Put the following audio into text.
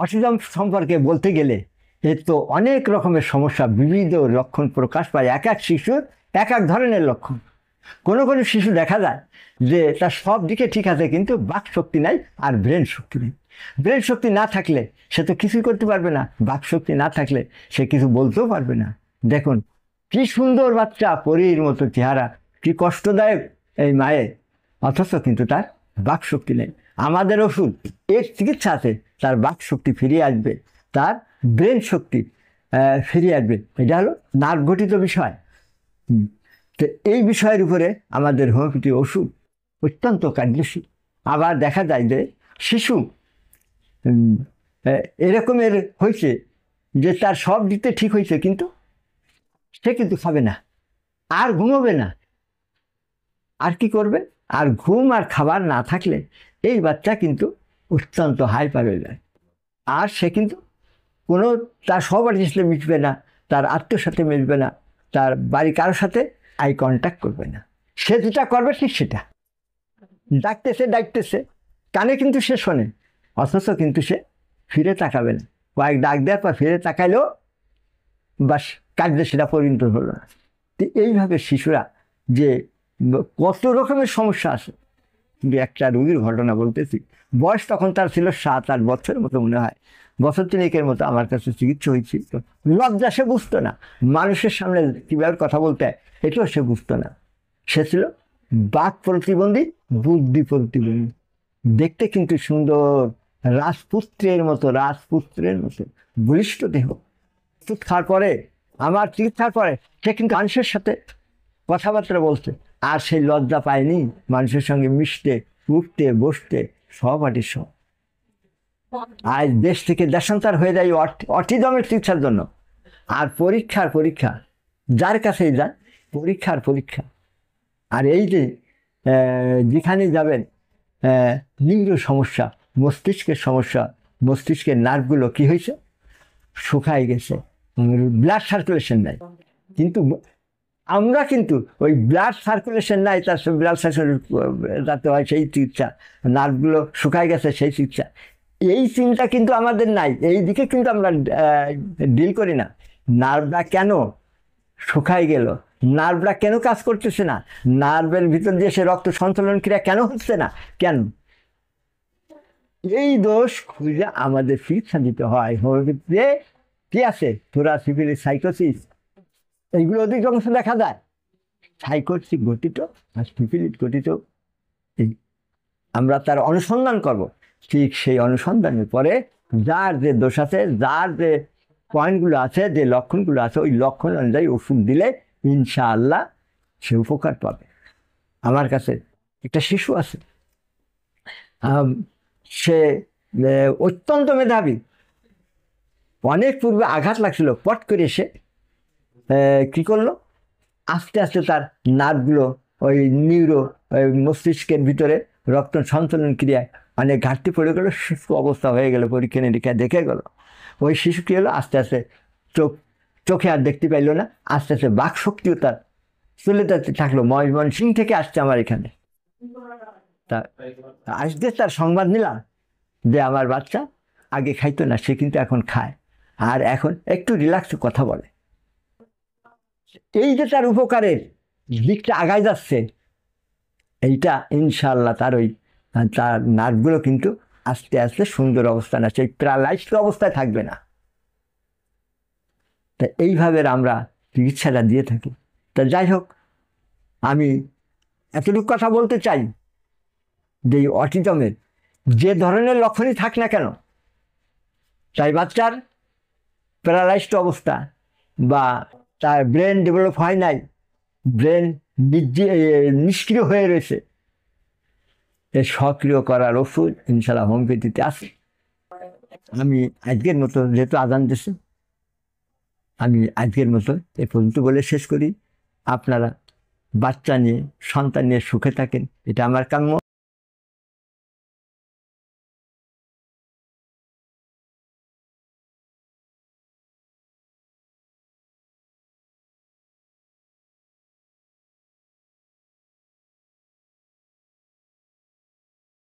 Autism সম্পর্কে বলতে গেলে এর তো অনেক রকমের সমস্যা, বিবিধ লক্ষণ প্রকাশ পায়। এক এক শিশুর এক এক ধরনের লক্ষণ। কোনো কোনো শিশু দেখা যায় যে তার সব দিকে ঠিক আছে, কিন্তু বাক শক্তি নাই আর ব্রেন শক্তি নেই। ব্রেন শক্তি না থাকলে সে তো কিছুই করতে পারবে না, বাক শক্তি না থাকলে সে কিছু বলতেও পারবে না। দেখুন কি সুন্দর বাচ্চা, পরীর মতো চেহারা, কি কষ্টদায়ক এই মায়ের, অথচ কিন্তু তার বাক শক্তি নেই। আমাদের ওষুধ এর চিকিৎসা আছে, তার বাক শক্তি ফিরিয়ে আসবে, তার ব্রেন শক্তি ফিরিয়ে আসবে। এটা হলো নার্ভ গঠিত বিষয়। তো এই বিষয়ের উপরে আমাদের হোমিওপ্যাথি ওষুধ অত্যন্ত কার্যশীল। আবার দেখা যায় যে শিশু এরকমের হয়েছে যে তার সব দিতে ঠিক হয়েছে, কিন্তু সে কিন্তু খাবে না, আর ঘুমোবে না, আর কি করবে? আর ঘুম আর খাবার না থাকলে এই বাচ্চা কিন্তু অত্যন্ত হাইপার হয়ে যায়। আর সে কিন্তু কোনো তার সহপাঠীর সাথে মিশবে না, তার আত্মীয়র সাথে মিশবে না, তার বাড়ি কারোর সাথে আই কন্ট্যাক্ট করবে না। সে যেটা করবে ঠিক সেটা, ডাকতেছে কানে কিন্তু সে শোনে, অথচ কিন্তু সে ফিরে তাকাবে না। কয়েক ডাক দেওয়ার পর ফিরে তাকাইলেও বাস কাজে সেটা পরিণত হলো না। তো এইভাবে শিশুরা যে কত রকমের সমস্যা আছে। কিন্তু একটা রোগীর ঘটনা বলতেছি, বয়স তখন তার ছিল 7-8 বছরের মতো মনে হয়, বছর তিনেকের মতো আমার কাছে চিকিৎসা হয়েছিল। লজ্জা সে বুঝতো না, মানুষের সামনে কীভাবে কথা বলতে হয় এটাও সে বুঝতো না। সে ছিল বাক প্রতিবন্ধী, বুদ্ধি প্রতিবন্ধী। দেখতে কিন্তু সুন্দর, রাজপুত্রের মতো বলিষ্ঠ দেহ। ওষুধ খাওয়ার পরে, আমার চিকিৎসার পরে সে কিন্তু মানুষের সাথে কথাবার্তা বলছে, আর সেই লজ্জা পায়নি মানুষের সঙ্গে মিশতে, উঠতে, বসতে, সহপাঠীর সহ। আজ দেশ থেকে দেশান্তর হয়ে যায় অটিজমের চিকিৎসার জন্য। আর পরীক্ষা, যার কাছেই যান পরীক্ষা। আর এই যে যেখানে যাবেন লিঙ্গ সমস্যা, মস্তিষ্কের সমস্যা, মস্তিষ্কের নার্ভগুলো কি হয়েছে, শুকাই গেছে, ব্লাড সার্কুলেশন নাই। কিন্তু আমরা কিন্তু ওই ব্লাড সার্কুলেশন নাই, তার ব্লাড সার্কুলেশন যাতে হয় সেই চিকিৎসা, নার্ভগুলো শুকাই গেছে সেই চিকিৎসা, এই চিন্তা কিন্তু আমাদের নাই। এই দিকে কিন্তু আমরা ডিল করি না। নার্ভটা কেন শুকাই গেল, নার্ভটা কেন কাজ করতেছে না, নার্ভের ভিতর দিয়ে সে রক্ত সঞ্চালন ক্রিয়া কেন হচ্ছে না, কেন? এই দোষ খুঁজে আমাদের চিকিৎসা দিতে হয়। হোমিওপ্যাথিতে কি আছে, থোরাসিফিলিস, সাইকোসিস, এইগুলো অধিকাংশ দেখা যায় সাইকোসিস গঠিত আর সিফিলিস গঠিত। এই আমরা তার অনুসন্ধান করব, ঠিক সেই অনুসন্ধানের পরে যার যে দোষ আছে, যার যে পয়েন্টগুলো আছে, যে লক্ষণগুলো আছে, ওই লক্ষণ অনুযায়ী ওষুধ দিলে ইনশাআল্লাহ সে উপকার পাবে। আমার কাছে একটা শিশু আছে, সে অত্যন্ত মেধাবী, অনেক পূর্বে আঘাত লাগছিল, পট করে সে কী করলো, আস্তে আস্তে তার নার্ভগুলো, ওই মস্তিষ্কের ভিতরে রক্ত সঞ্চালন ক্রিয়ায় অনেক ঘাটতি পড়ে গেলো, শিশু অবস্থা হয়ে গেল, পরীক্ষা নিরীক্ষা দেখে গেল। ওই শিশু কী হলো, আস্তে আস্তে চোখে আর দেখতে পাইল না, আস্তে আস্তে বাক শক্তিও তার চলে যেতে থাকলো। ময়মনসিংহ থেকে আসছে আমার এখানে, তা আজকে তার সংবাদ নিলাম যে আমার বাচ্চা আগে খাইতো না, সে কিন্তু এখন খায়, আর এখন একটু রিল্যাক্সে কথা বলে। এই যে তার উপকারের দিকটা আগায় যাচ্ছে, এইটা ইনশাআল্লাহ তার নার্ভগুলো কিন্তু আস্তে আস্তে সুন্দর অবস্থান আছে, এই প্যারালাইজড অবস্থায় থাকবে না। তা এইভাবে আমরা চিকিৎসাটা দিয়ে থাকি। তা যাই হোক, আমি এতটুকু কথা বলতে চাই যে এই অটিজমের যে ধরনের লক্ষণই থাক না কেন, তাই বাচ্চার প্যারালাইজড অবস্থা বা তার ব্রেন ডেভেলপ হয় নাই, ব্রেন নিষ্ক্রিয় হয়ে রয়েছে, এ সক্রিয় করার ওষুধ ইনশাআল্লাহ হোমিওপ্যাথিতে আছে। আমি আজকের মতো, যেহেতু আজান দিছে, আমি আজকের মতো এ পর্যন্ত বলে শেষ করি। আপনারা বাচ্চা নিয়ে, সন্তান নিয়ে সুখে থাকেন, এটা আমার কাম্য।